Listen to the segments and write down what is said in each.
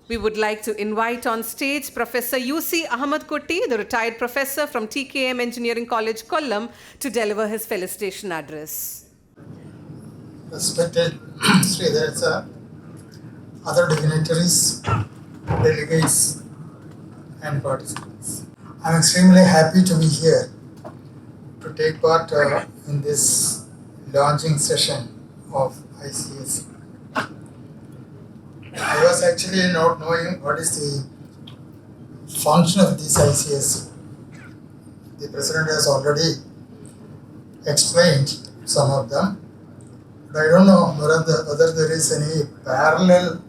We would like to invite on stage Professor U.C.Ahamed Kutty, the retired professor from TKM Engineering College, Kollam, to deliver his felicitation address. Respected E.Sreedharan sir, other dignitaries, delegates, and participants. I am extremely happy to be here to take part in this launching session of ICEC. I was actually not knowing what is the function of this ICEC. The President has already explained some of them, but I don't know whether there is any parallel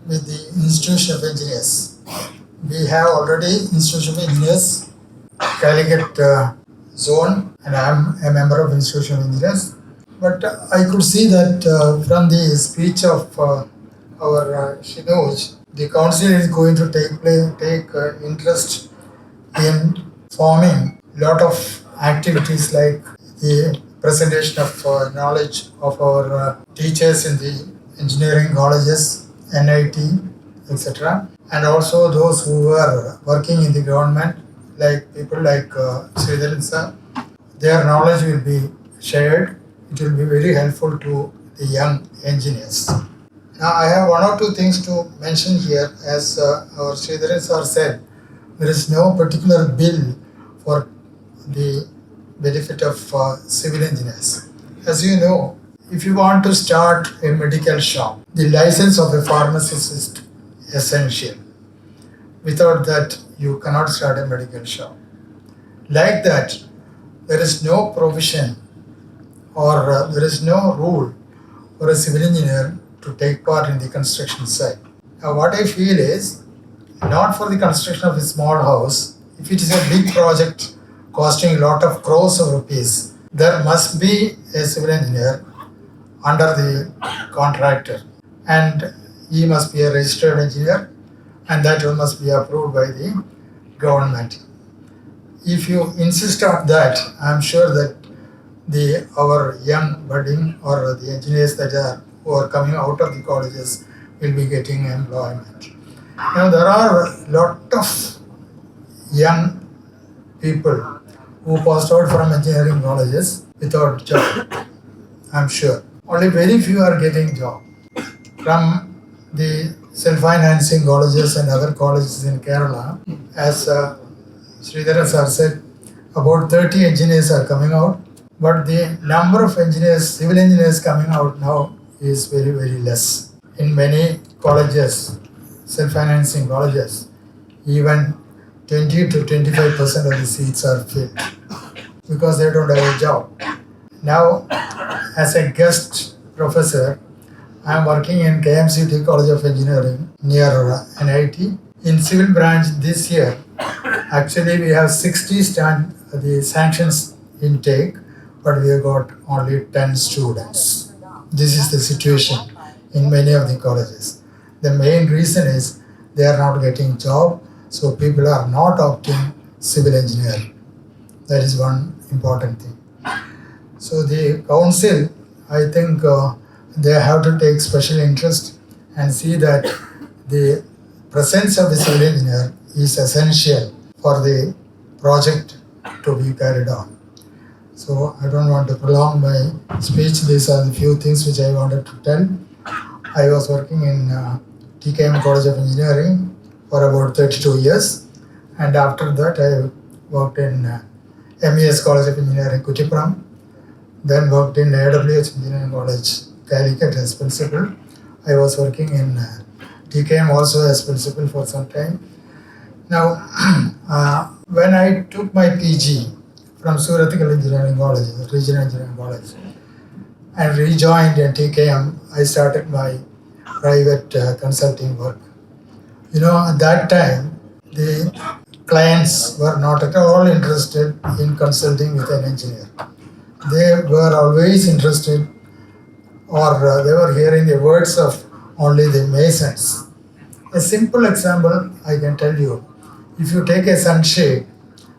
with the Institution of Engineers. We have already Institution of Engineers, Calicut zone, and I am a member of Institution of Engineers. But I could see that from the speech of our Shinoj, the council is going to take interest in forming a lot of activities like the presentation of knowledge of our teachers in the engineering colleges, NIT, etc. And also those who are working in the government, like people like E.Sreedharan sir, their knowledge will be shared. It will be very helpful to the young engineers. Now I have one or two things to mention here. As our E.Sreedharan sir said, there is no particular bill for the benefit of civil engineers. As you know, if you want to start a medical shop, the license of a pharmacist is essential. Without that, you cannot start a medical shop. Like that, there is no provision or there is no rule for a civil engineer to take part in the construction site. Now, what I feel is, not for the construction of a small house, if it is a big project costing a lot of crores of rupees, there must be a civil engineer under the contractor, and he must be a registered engineer, and that one must be approved by the government. If you insist on that, I am sure that our young budding or the engineers who are coming out of the colleges will be getting employment. Now there are a lot of young people who passed out from engineering colleges without job. I am sure. Only very few are getting job. From the self-financing colleges and other colleges in Kerala, as E.Sreedharan sir said, about 30 engineers are coming out, but the number of engineers, civil engineers coming out now is very, very less. In many colleges, self-financing colleges, even 20 to 25% of the seats are filled because they don't have a job. Now, as a guest professor, I am working in KMCT College of Engineering near NIT. In civil branch this year, actually we have 60 the sanctions intake, but we have got only 10 students. This is the situation in many of the colleges. The main reason is they are not getting job, so people are not opting civil engineering. That is one important thing. So the council, I think they have to take special interest and see that the presence of the civil engineer is essential for the project to be carried on. So I don't want to prolong my speech. These are the few things which I wanted to tell. I was working in TKM College of Engineering for about 32 years, and after that I worked in MES College of Engineering, Kutty, then worked in AWH Engineering College, Calicut as principal. I was working in TKM also as principal for some time. Now, when I took my PG from Suratical Engineering College, Regional Engineering College, and rejoined in TKM, I started my private consulting work. You know, at that time, the clients were not at all interested in consulting with an engineer. They were always interested, or they were hearing the words of only the masons. A simple example I can tell you. If you take a sunshade,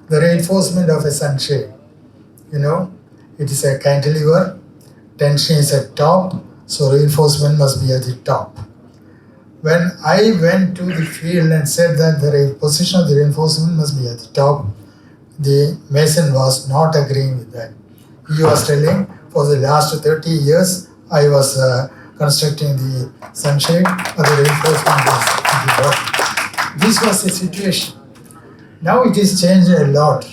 the reinforcement of a sunshade, you know, it is a cantilever, tension is at top, so reinforcement must be at the top. When I went to the field and said that the position of the reinforcement must be at the top, the mason was not agreeing with that. He was telling, for the last 30 years, I was constructing the sunshade or the reinforcement was at the bottom. This was the situation. Now it is changed a lot.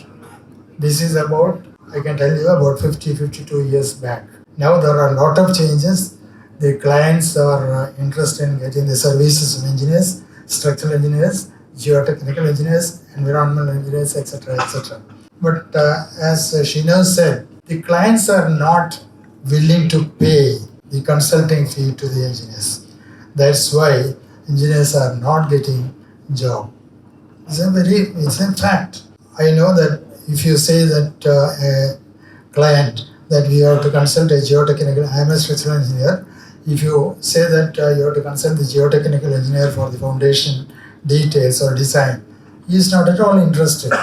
This is about, I can tell you, about 52 years back. Now there are a lot of changes. The clients are interested in getting the services of engineers, structural engineers, geotechnical engineers, environmental engineers, etc., etc. But as Shino said, the clients are not willing to pay the consulting fee to the engineers. That's why engineers are not getting job. It's a fact. I know that if you say that a client that we have to consult a geotechnical, I am a structural engineer. If you say that you have to consult the geotechnical engineer for the foundation details or design, he is not at all interested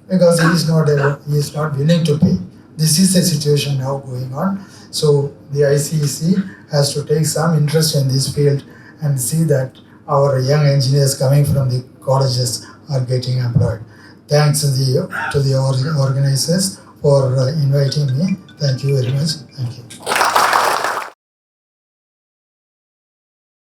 because he is not willing to pay. This is the situation now going on. So the ICEC has to take some interest in this field and see that our young engineers coming from the colleges are getting employed. Thanks to the organizers for inviting me. Thank you very much. Thank you.